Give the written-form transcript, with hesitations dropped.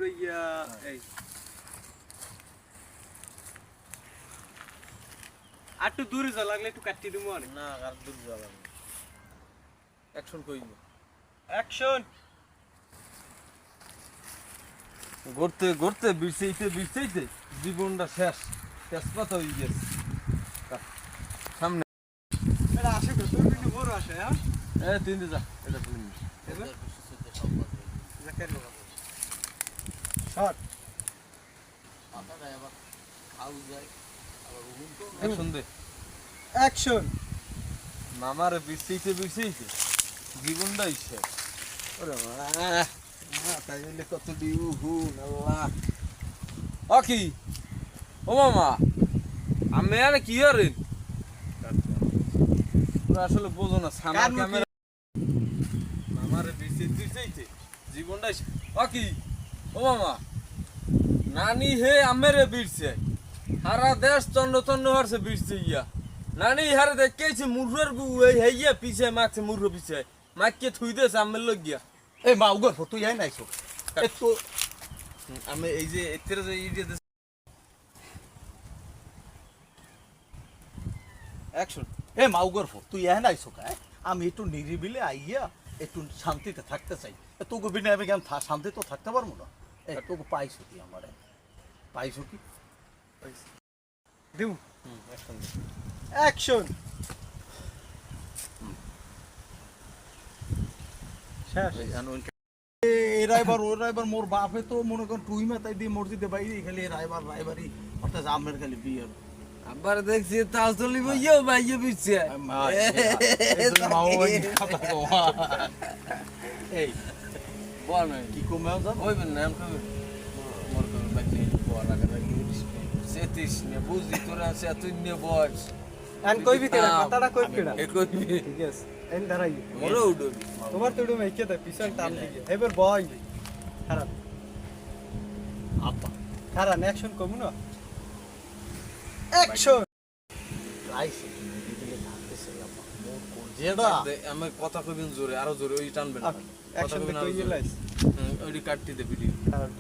এই একটু দূরে যা লাগলে একটু কাটি দিমু আরে না আর দূর যাবে না অ্যাকশন কইব অ্যাকশন ঘুরতে ঘুরতে বিরসাইতে জীবনটা শেষ তেজপাত হয়ে গেছে সামনে এটা আসে তো তোর কিন্তু বড় আসে হ্যাঁ তিন যা এটা তিন এবার জাকারি শট মাথাটা আবার খাও যায় আবার উহুন তো অ্যাকশন দে অ্যাকশন মামারে বিরসাইতে জীবনটাই শেষ ওরে মা তাই বলে কত দিউ হুন আল্লাহ কি ও মামা আমি আর কি করেন আসলে বোঝো না সামনে ক্যামেরা মামারে বিরসাইতে জীবনটাই কি ও মামা নানি হে আমেরে বীরছে সারা দেশ তন্ন হরছে বীরছে ইয়া নানি হারে দেখেছি মুরুর গু এই হেইয়া পিছে মাছে মুরু পিছে মাকে থুই দেছে আমের লগ গিয়া এই মা উগর তুই আই নাইছো এ তো আমি এই যে এতের যে ইডিয়ে অ্যাকশন এ মা উগর তুই আই নাইছো কায় আমি একটু নিরিবিলে আইয়া একটু শান্তিতে থাকতে চাই তোকে বিনা আমি কেন শান্তি তো থাকতে পারবো না এ তোকে পাইছো কি আমারে পাইছো কি দিউ অ্যাকশন অ্যাকশন শেষ এরা এবার মোর বাপে তো মনে কর টুই মাথায় দিয়ে মসজিদে বাইরে খালি রায়বারই অর্থাৎ আমের খালি বিয়ে আবার দেখছি তাসলি বইও বাইয়ে বিছে এই বল না কি কমে যান হইবেন না আমি কই মোর কোন বাকি বল লাগা লাগি সেতিস নে বুঝি তোরা সে তুই নে বস এন্ড কইবি কেডা কথাটা কইবি কেডা এ কইবি ঠিক আছে এন্ড ধরাই মোরে উডবি তোমার তো উড়ে মাইকে দে পিছন টান দিকে এবার বয় খারাপ আপা খারাপ অ্যাকশন কমু না অ্যাকশন রাইছে দিলে থাকতেছে আপা মোর কোন যেডা আমি কথা কইবেন জোরে আরো জোরে ওই টানবেন কথা অ্যাকশন কইবেন আরো কই জোরে লাইস ওই কাটতে দে ভিডিও খারাপ